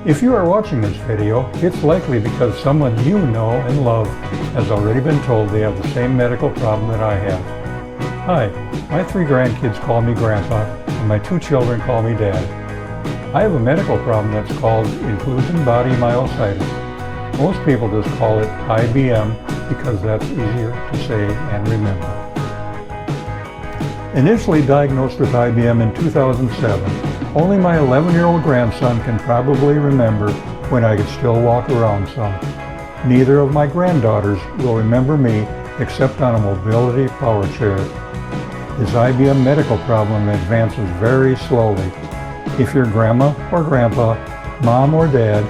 If you are watching this video, it's likely because someone you know and love has already been told they have the same medical problem that I have. Hi, my 3 grandkids call me Grandpa, and my 2 children call me Dad. I have a medical problem that's called inclusion body myositis. Most people just call it IBM because that's easier to say and remember. Initially diagnosed with IBM in 2007, only my 11-year-old grandson can probably remember when I could still walk around some. Neither of my granddaughters will remember me except on a mobility power chair. This IBM medical problem advances very slowly. If your grandma or grandpa, mom or dad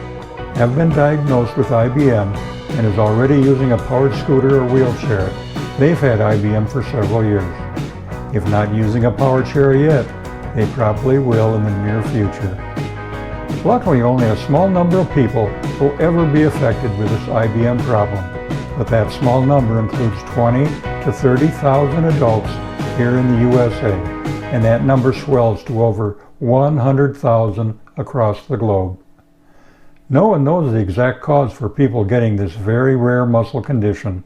have been diagnosed with IBM and is already using a powered scooter or wheelchair, they've had IBM for several years. If not using a power chair yet, they probably will in the near future. Luckily, only a small number of people will ever be affected with this IBM problem, but that small number includes 20 to 30,000 adults here in the USA, and that number swells to over 100,000 across the globe. No one knows the exact cause for people getting this very rare muscle condition.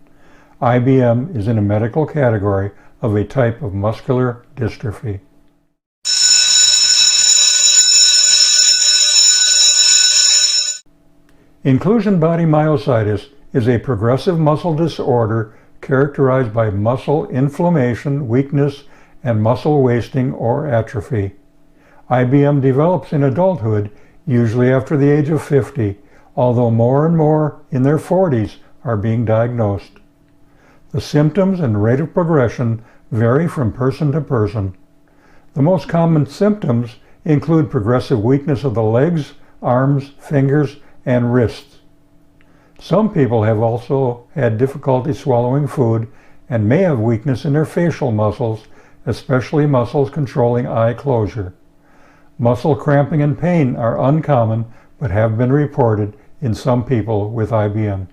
IBM is in a medical category of a type of muscular dystrophy. Inclusion body myositis is a progressive muscle disorder characterized by muscle inflammation, weakness, and muscle wasting or atrophy. IBM develops in adulthood, usually after the age of 50, although more and more in their 40s are being diagnosed. The symptoms and rate of progression vary from person to person. The most common symptoms include progressive weakness of the legs, arms, fingers, and wrists. Some people have also had difficulty swallowing food and may have weakness in their facial muscles, especially muscles controlling eye closure. Muscle cramping and pain are uncommon but have been reported in some people with IBM.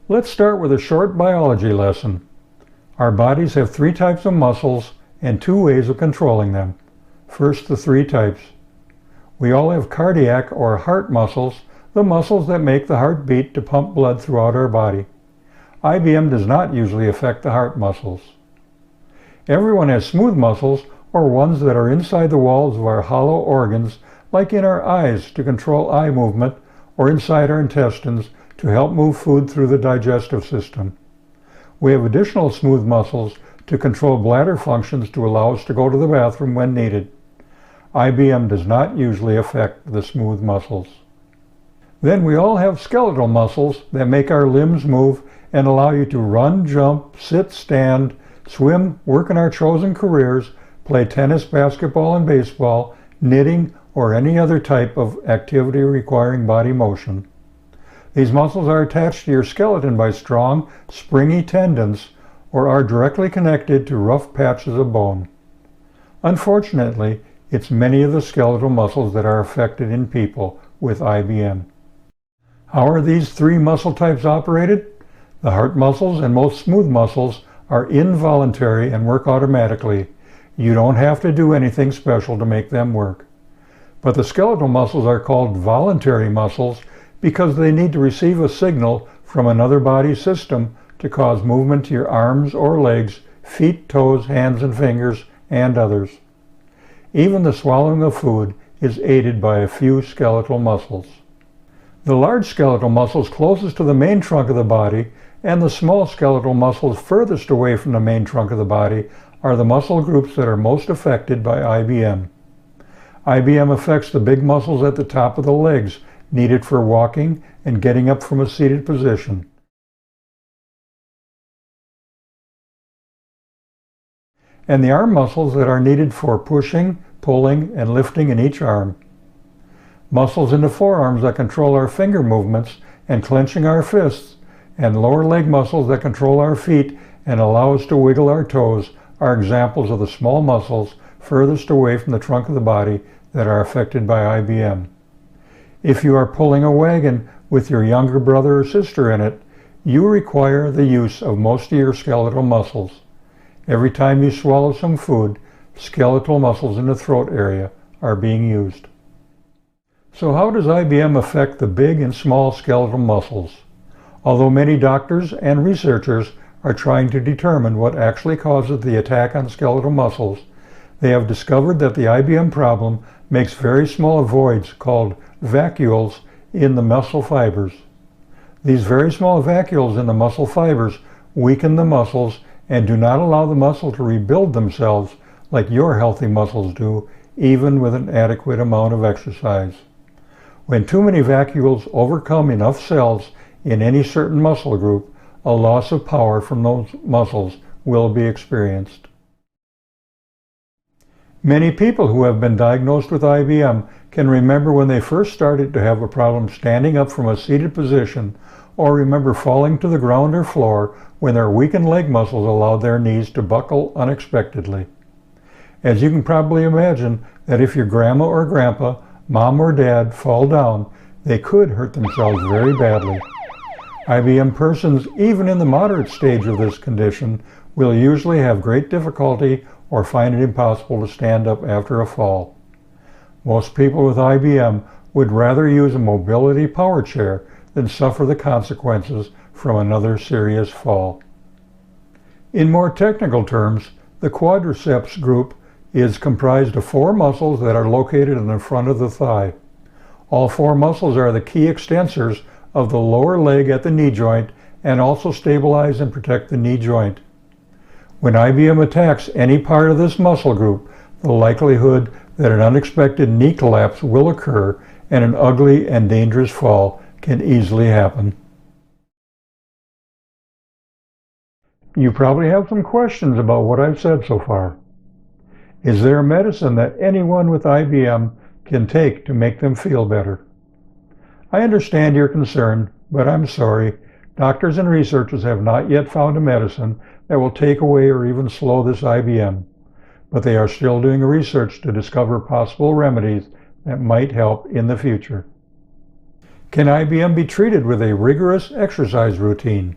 Let's start with a short biology lesson. Our bodies have 3 types of muscles and 2 ways of controlling them. First, the 3 types. We all have cardiac or heart muscles, the muscles that make the heart beat to pump blood throughout our body. IBM does not usually affect the heart muscles. Everyone has smooth muscles, or ones that are inside the walls of our hollow organs, like in our eyes to control eye movement, or inside our intestines to help move food through the digestive system. We have additional smooth muscles to control bladder functions to allow us to go to the bathroom when needed. IBM does not usually affect the smooth muscles. Then we all have skeletal muscles that make our limbs move and allow you to run, jump, sit, stand, swim, work in our chosen careers, play tennis, basketball, and baseball, knitting, or any other type of activity requiring body motion. These muscles are attached to your skeleton by strong, springy tendons or are directly connected to rough patches of bone. Unfortunately, it's many of the skeletal muscles that are affected in people with IBM. How are these 3 muscle types operated? The heart muscles and most smooth muscles are involuntary and work automatically. You don't have to do anything special to make them work. But the skeletal muscles are called voluntary muscles because they need to receive a signal from another body system to cause movement to your arms or legs, feet, toes, hands and fingers, and others. Even the swallowing of food is aided by a few skeletal muscles. The large skeletal muscles closest to the main trunk of the body and the small skeletal muscles furthest away from the main trunk of the body are the muscle groups that are most affected by IBM. IBM affects the big muscles at the top of the legs, needed for walking and getting up from a seated position. And the arm muscles that are needed for pushing, pulling, and lifting in each arm. Muscles in the forearms that control our finger movements and clenching our fists, and lower leg muscles that control our feet and allow us to wiggle our toes are examples of the small muscles furthest away from the trunk of the body that are affected by IBM. If you are pulling a wagon with your younger brother or sister in it, you require the use of most of your skeletal muscles. Every time you swallow some food, skeletal muscles in the throat area are being used. So how does IBM affect the big and small skeletal muscles? Although many doctors and researchers are trying to determine what actually causes the attack on skeletal muscles, they have discovered that the IBM problem makes very small voids called vacuoles in the muscle fibers. These very small vacuoles in the muscle fibers weaken the muscles and do not allow the muscle to rebuild themselves like your healthy muscles do, even with an adequate amount of exercise. When too many vacuoles overcome enough cells in any certain muscle group, a loss of power from those muscles will be experienced. Many people who have been diagnosed with IBM can remember when they first started to have a problem standing up from a seated position, or remember falling to the ground or floor when their weakened leg muscles allowed their knees to buckle unexpectedly. As you can probably imagine, that if your grandma or grandpa, mom or dad fall down, they could hurt themselves very badly. IBM persons, even in the moderate stage of this condition, will usually have great difficulty or find it impossible to stand up after a fall. Most people with IBM would rather use a mobility power chair than suffer the consequences from another serious fall. In more technical terms, the quadriceps group is comprised of 4 muscles that are located in the front of the thigh. All 4 muscles are the key extensors of the lower leg at the knee joint and also stabilize and protect the knee joint. When IBM attacks any part of this muscle group, the likelihood that an unexpected knee collapse will occur and an ugly and dangerous fall can easily happen. You probably have some questions about what I've said so far. Is there a medicine that anyone with IBM can take to make them feel better? I understand your concern, but I'm sorry. Doctors and researchers have not yet found a medicine that will take away or even slow this IBM, but they are still doing research to discover possible remedies that might help in the future. Can IBM be treated with a rigorous exercise routine?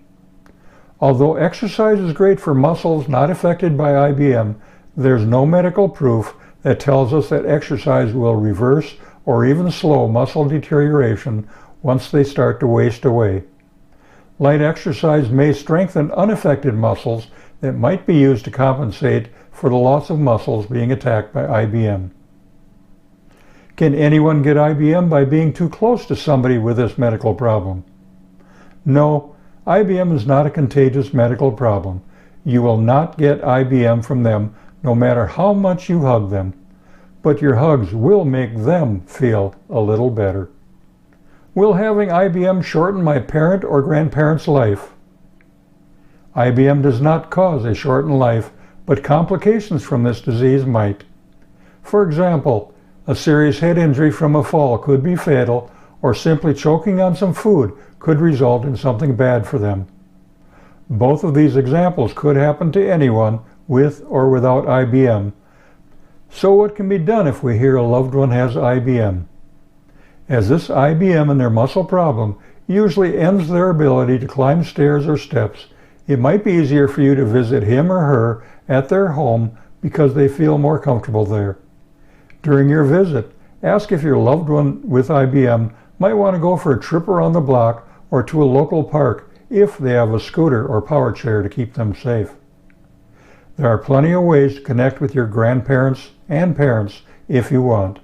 Although exercise is great for muscles not affected by IBM, there's no medical proof that tells us that exercise will reverse or even slow muscle deterioration once they start to waste away. Light exercise may strengthen unaffected muscles that might be used to compensate for the loss of muscles being attacked by IBM. Can anyone get IBM by being too close to somebody with this medical problem? No, IBM is not a contagious medical problem. You will not get IBM from them no matter how much you hug them, but your hugs will make them feel a little better. Will having IBM shorten my parent or grandparent's life? IBM does not cause a shortened life, but complications from this disease might. For example, a serious head injury from a fall could be fatal, or simply choking on some food could result in something bad for them. Both of these examples could happen to anyone with or without IBM. So what can be done if we hear a loved one has IBM? As this IBM and their muscle problem usually ends their ability to climb stairs or steps, it might be easier for you to visit him or her at their home because they feel more comfortable there. During your visit, ask if your loved one with IBM might want to go for a trip around the block or to a local park if they have a scooter or power chair to keep them safe. There are plenty of ways to connect with your grandparents and parents if you want.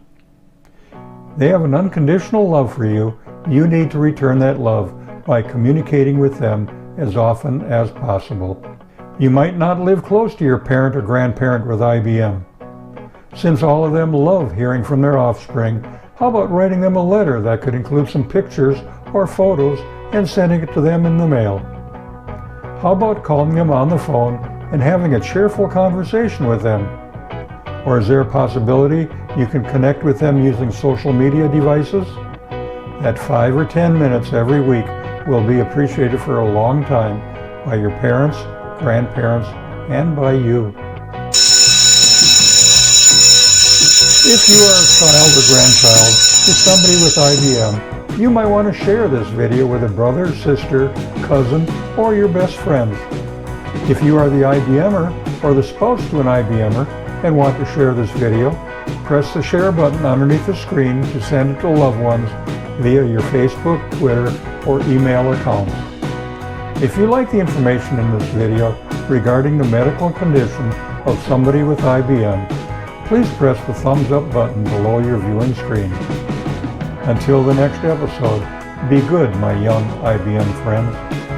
They have an unconditional love for you. You need to return that love by communicating with them as often as possible. You might not live close to your parent or grandparent with IBM. Since all of them love hearing from their offspring, how about writing them a letter that could include some pictures or photos and sending it to them in the mail? How about calling them on the phone and having a cheerful conversation with them? Or is there a possibility you can connect with them using social media devices? That 5 or 10 minutes every week will be appreciated for a long time by your parents, grandparents, and by you. If you are a child or grandchild to somebody with IBM, you might want to share this video with a brother, sister, cousin, or your best friend. If you are the IBMer or the spouse to an IBMer and want to share this video, Press the share button underneath the screen to send it to loved ones via your Facebook, Twitter, or email account. If you like the information in this video regarding the medical condition of somebody with IBM, please press the thumbs up button below your viewing screen. Until the next episode, be good, my young IBM friends.